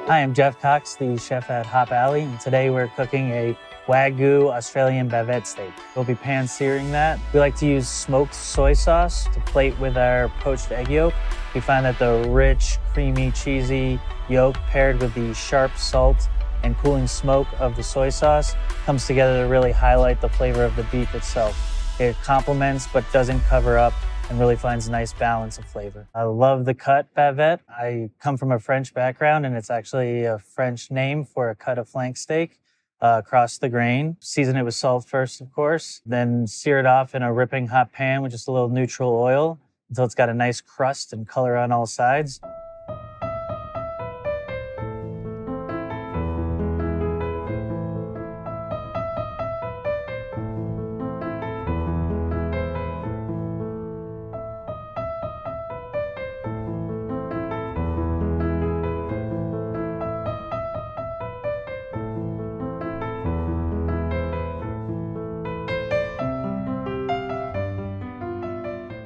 Hi, I'm Geoff Cox, the chef at Hop Alley, and today we're cooking a Wagyu Australian Bavette steak. We'll be pan searing that. We like to use smoked soy sauce to plate with our poached egg yolk. We find that the rich, creamy, cheesy yolk paired with the sharp salt and cooling smoke of the soy sauce comes together to really highlight the flavor of the beef itself. It complements but doesn't cover up and really finds a nice balance of flavor. I love the cut bavette. I come from a French background, and it's actually a French name for a cut of flank steak across the grain. Season it with salt first, of course, then sear it off in a ripping hot pan with just a little neutral oil until it's got a nice crust and color on all sides.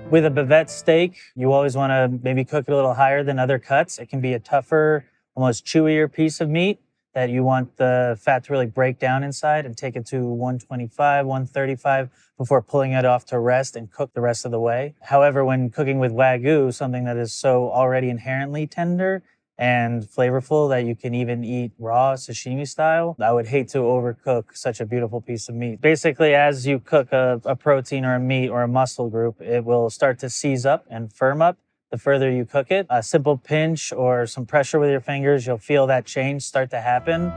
With a bavette steak, you always want to maybe cook it a little higher than other cuts. It can be a tougher, almost chewier piece of meat that you want the fat to really break down inside and take it to 125, 135 before pulling it off to rest and cook the rest of the way. However, when cooking with Wagyu, something that is so already inherently tender and flavorful that you can even eat raw sashimi style, I would hate to overcook such a beautiful piece of meat. Basically, as you cook a protein or a meat or a muscle group, it will start to seize up and firm up the further you cook it. A simple pinch or some pressure with your fingers, you'll feel that change start to happen.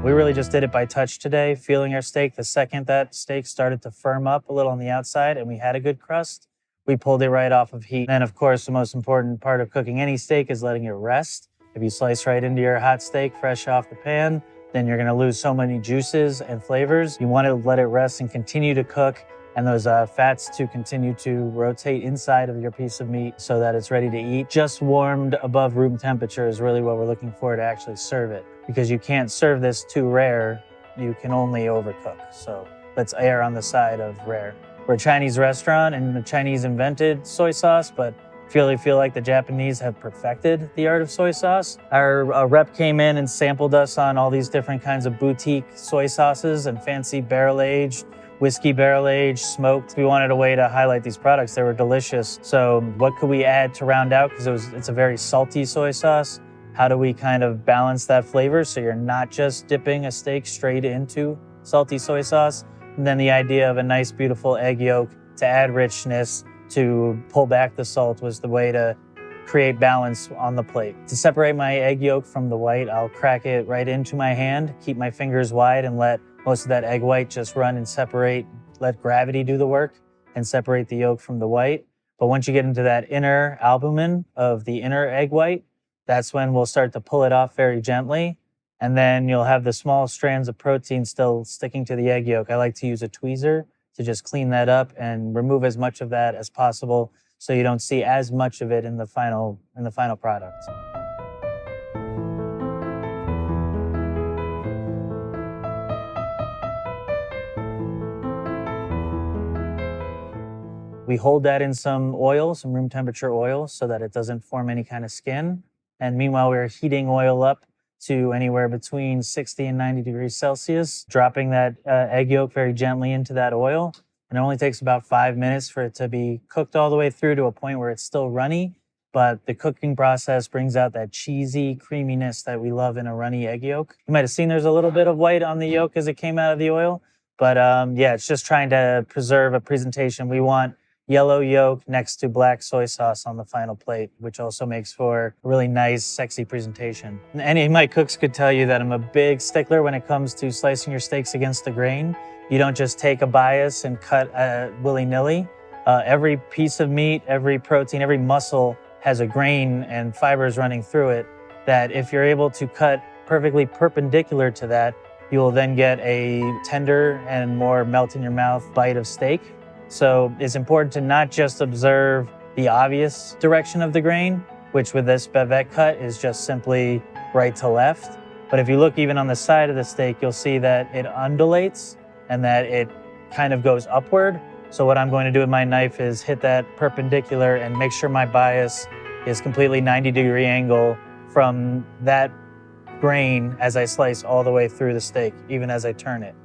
We really just did it by touch today, feeling our steak. The second that steak started to firm up a little on the outside and we had a good crust, we pulled it right off of heat. And of course, the most important part of cooking any steak is letting it rest. If you slice right into your hot steak fresh off the pan, then you're gonna lose so many juices and flavors. You wanna let it rest and continue to cook, and those fats to continue to rotate inside of your piece of meat so that it's ready to eat. Just warmed above room temperature is really what we're looking for to actually serve it, because you can't serve this too rare. You can only overcook. So let's err on the side of rare. We're a Chinese restaurant, and the Chinese invented soy sauce, but I feel like the Japanese have perfected the art of soy sauce. Our rep came in and sampled us on all these different kinds of boutique soy sauces and fancy barrel-aged, whiskey barrel-aged, smoked. We wanted a way to highlight these products. They were delicious. So what could we add to round out? Because it's a very salty soy sauce. How do we kind of balance that flavor so you're not just dipping a steak straight into salty soy sauce? And then the idea of a nice, beautiful egg yolk to add richness, to pull back the salt was the way to create balance on the plate. To separate my egg yolk from the white, I'll crack it right into my hand, keep my fingers wide, and let most of that egg white just run and separate, let gravity do the work and separate the yolk from the white. But once you get into that inner albumin of the inner egg white, that's when we'll start to pull it off very gently. And then you'll have the small strands of protein still sticking to the egg yolk. I like to use a tweezer to just clean that up and remove as much of that as possible so you don't see as much of it in the final product. We hold that in some oil, some room temperature oil, so that it doesn't form any kind of skin. And meanwhile, we're heating oil up to anywhere between 60 and 90 degrees Celsius, dropping that egg yolk very gently into that oil. And it only takes about 5 minutes for it to be cooked all the way through to a point where it's still runny, but the cooking process brings out that cheesy creaminess that we love in a runny egg yolk. You might have seen there's a little bit of white on the yolk as it came out of the oil, but yeah, it's just trying to preserve a presentation. We want yellow yolk next to black soy sauce on the final plate, which also makes for a really nice, sexy presentation. And any of my cooks could tell you that I'm a big stickler when it comes to slicing your steaks against the grain. You don't just take a bias and cut willy-nilly. Every piece of meat, every protein, every muscle has a grain and fibers running through it that if you're able to cut perfectly perpendicular to that, you will then get a tender and more melt-in-your-mouth bite of steak. So it's important to not just observe the obvious direction of the grain, which with this bavette cut is just simply right to left. But if you look even on the side of the steak, you'll see that it undulates and that it kind of goes upward. So what I'm going to do with my knife is hit that perpendicular and make sure my bias is completely 90-degree angle from that grain as I slice all the way through the steak, even as I turn it.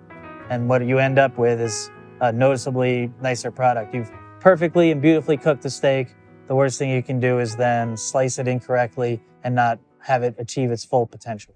And what you end up with is a noticeably nicer product. You've perfectly and beautifully cooked the steak. The worst thing you can do is then slice it incorrectly and not have it achieve its full potential.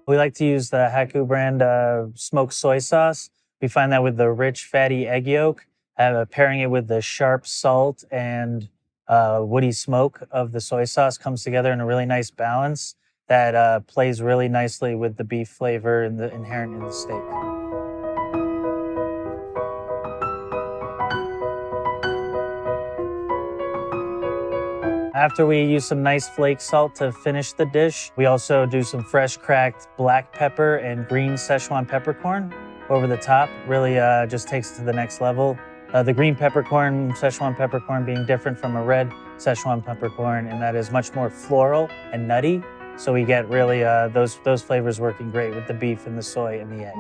We like to use the Haku brand smoked soy sauce. We find that with the rich, fatty egg yolk, pairing it with the sharp salt and woody smoke of the soy sauce comes together in a really nice balance that plays really nicely with the beef flavor and the inherent in the steak. After we use some nice flake salt to finish the dish, we also do some fresh cracked black pepper and green Sichuan peppercorn over the top. Really just takes it to the next level. The green peppercorn, Sichuan peppercorn being different from a red Sichuan peppercorn, and that is much more floral and nutty. So we get really those flavors working great with the beef and the soy and the egg.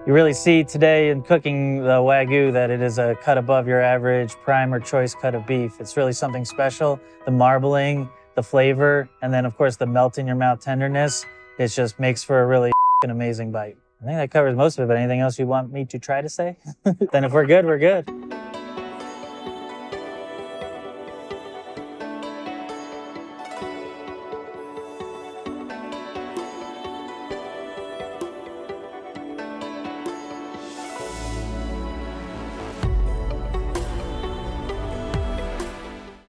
You really see today in cooking the Wagyu that it is a cut above your average prime or choice cut of beef. It's really something special. The marbling, the flavor, and then of course the melt in your mouth tenderness. It just makes for a really amazing bite. I think that covers most of it, but anything else you want me to try to say? Then if we're good, we're good.